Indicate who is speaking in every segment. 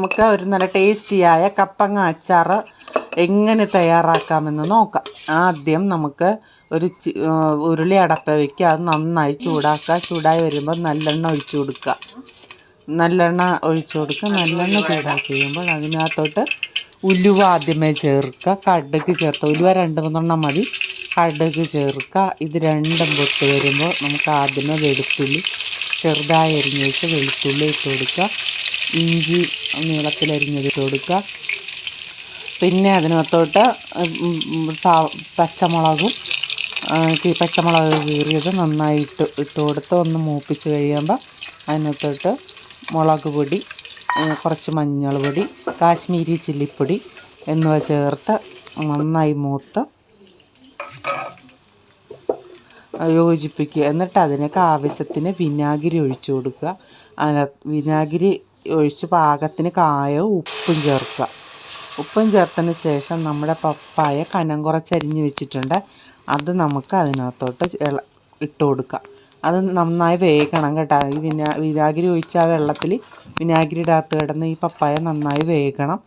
Speaker 1: നമുക്ക് ഒരു നല്ല ടേസ്റ്റിയായ കപ്പങ്ങ അച്ചാർ എങ്ങനെ തയ്യാറാക്കാമെന്ന് നോക്കാം. ആദ്യം നമുക്ക് ഒരു ഉരുളി അടപ്പ വയ്ക്കുക. അത് നന്നായി ചൂടാക്കുക. ചൂടായി വരുമ്പോൾ നല്ലെണ്ണ ഒഴിച്ചു കൊടുക്കുക. നല്ലെണ്ണ ചൂടാക്കി കഴിയുമ്പോൾ അതിനകത്തോട്ട് ഉലുവ ആദ്യമേ ചേർക്കുക. കടുക് ചേർക്കുക. ഉലുവ 2-3 മതി. കടുക് ചേർക്കുക. ഇത് രണ്ടും പൊട്ട് വരുമ്പോൾ നമുക്ക് ആദ്യമേ വെളുത്തുള്ളി ചെറുതായി അരിഞ്ഞ് വെച്ച് വെളുത്തുള്ളി ഇട്ട് കൊടുക്കുക. ഇഞ്ചി നീളത്തിലരിഞ്ഞിട്ട് കൊടുക്കുക. പിന്നെ അതിനകത്തോട്ട് പച്ചമുളക് കീറിയത് നന്നായിട്ട് ഇട്ട് കൊടുത്ത് ഒന്ന് മൂപ്പിച്ച് കഴിയുമ്പോൾ അതിനകത്തോട്ട് മുളക് പൊടി, കുറച്ച് മഞ്ഞൾ പൊടി, കാശ്മീരി ചില്ലിപ്പൊടി എന്നിവ ചേർത്ത് നന്നായി മൂത്ത് യോജിപ്പിക്കുക. എന്നിട്ട് അതിനൊക്കെ ആവശ്യത്തിന് വിനാഗിരി ഒഴിച്ചു കൊടുക്കുക. വിനാഗിരി ഒഴിച്ച് പാകത്തിന് കായവും ഉപ്പും ചേർക്കുക. ഉപ്പും ചേർത്തതിന് ശേഷം നമ്മുടെ പപ്പായ കനം കുറച്ചരിഞ്ഞ് വെച്ചിട്ടുണ്ട്. അത് നമുക്ക് അതിനകത്തോട്ട് ഇട്ട് കൊടുക്കാം. അത് നന്നായി വേകണം കേട്ടോ. ഈ വിനാഗിരി ഒഴിച്ച ആ വെള്ളത്തിൽ വിനാഗിരിയുടെ അകത്ത് കിടന്ന് ഈ പപ്പായ നന്നായി വേകണം.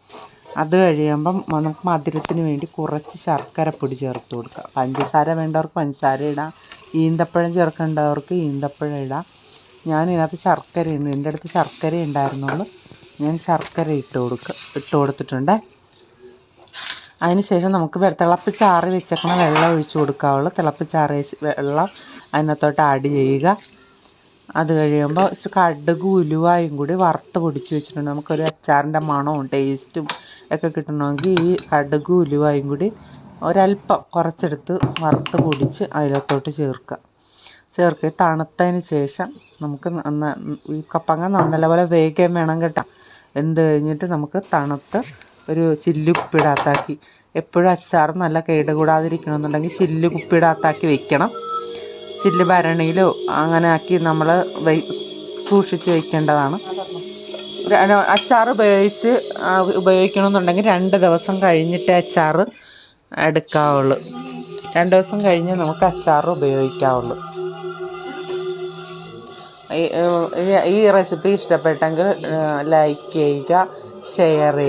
Speaker 1: അത് കഴിയുമ്പം നമുക്ക് മധുരത്തിന് വേണ്ടി കുറച്ച് ശർക്കരപ്പൊടി ചേർത്ത് കൊടുക്കുക. പഞ്ചസാര വേണ്ടവർക്ക് പഞ്ചസാര ഇടാം. ഈന്തപ്പഴം ചേർക്കേണ്ടവർക്ക് ഈന്തപ്പഴം ഇടാം. ഞാൻ ഇതിനകത്ത് ശർക്കരയുണ്ട്. എൻ്റെ അടുത്ത് ശർക്കര ഉണ്ടായിരുന്നുള്ളൂ. ഞാൻ ശർക്കര ഇട്ട് കൊടുത്തിട്ടുണ്ട്. അതിന് ശേഷം നമുക്ക് തിളപ്പിച്ചാറി വെച്ചേക്കണ വെള്ളം ഒഴിച്ചു കൊടുക്കാവുള്ളൂ. തിളപ്പിച്ചാറി വെള്ളം അതിനകത്തോട്ട് ആഡ് ചെയ്യുക. അത് കഴിയുമ്പോൾ കടുകും ഉലുവായും കൂടി വറുത്ത് പൊടിച്ച് വെച്ചിട്ടുണ്ട്. നമുക്കൊരു അച്ചാറിൻ്റെ മണവും ടേസ്റ്റും ഒക്കെ കിട്ടണമെങ്കിൽ ഈ കടുകും ഉലുവായും കൂടി ഒരല്പം കുറച്ചെടുത്ത് വറുത്ത് പൊടിച്ച് അതിനകത്തോട്ട് ചേർക്കുക. തണുത്തതിന് ശേഷം നമുക്ക് ഈ കപ്പങ്ങ നല്ലപോലെ വേഗം വേണം കേട്ടോ. വെന്ത് കഴിഞ്ഞിട്ട് നമുക്ക് തണുത്ത് ഒരു ചില്ലുകുപ്പിടകത്താക്കി, എപ്പോഴും അച്ചാർ നല്ല കേടുകൂടാതിരിക്കണമെന്നുണ്ടെങ്കിൽ ചില്ലുകുപ്പിടകത്താക്കി വെക്കണം. ചില്ല് ഭരണിയിലോ അങ്ങനെ ആക്കി നമ്മൾ സൂക്ഷിച്ച് വയ്ക്കേണ്ടതാണ്. അച്ചാർ ഉപയോഗിക്കണമെന്നുണ്ടെങ്കിൽ 2 ദിവസം കഴിഞ്ഞിട്ട് അച്ചാർ എടുക്കാവുള്ളൂ. 2 ദിവസം കഴിഞ്ഞ് നമുക്ക് അച്ചാർ ഉപയോഗിക്കാവുള്ളൂ. ഈ റെസിപ്പി ഇഷ്ടപ്പെട്ടെങ്കിൽ ലൈക്ക് ചെയ്യുക, ഷെയർ ചെയ്യുക.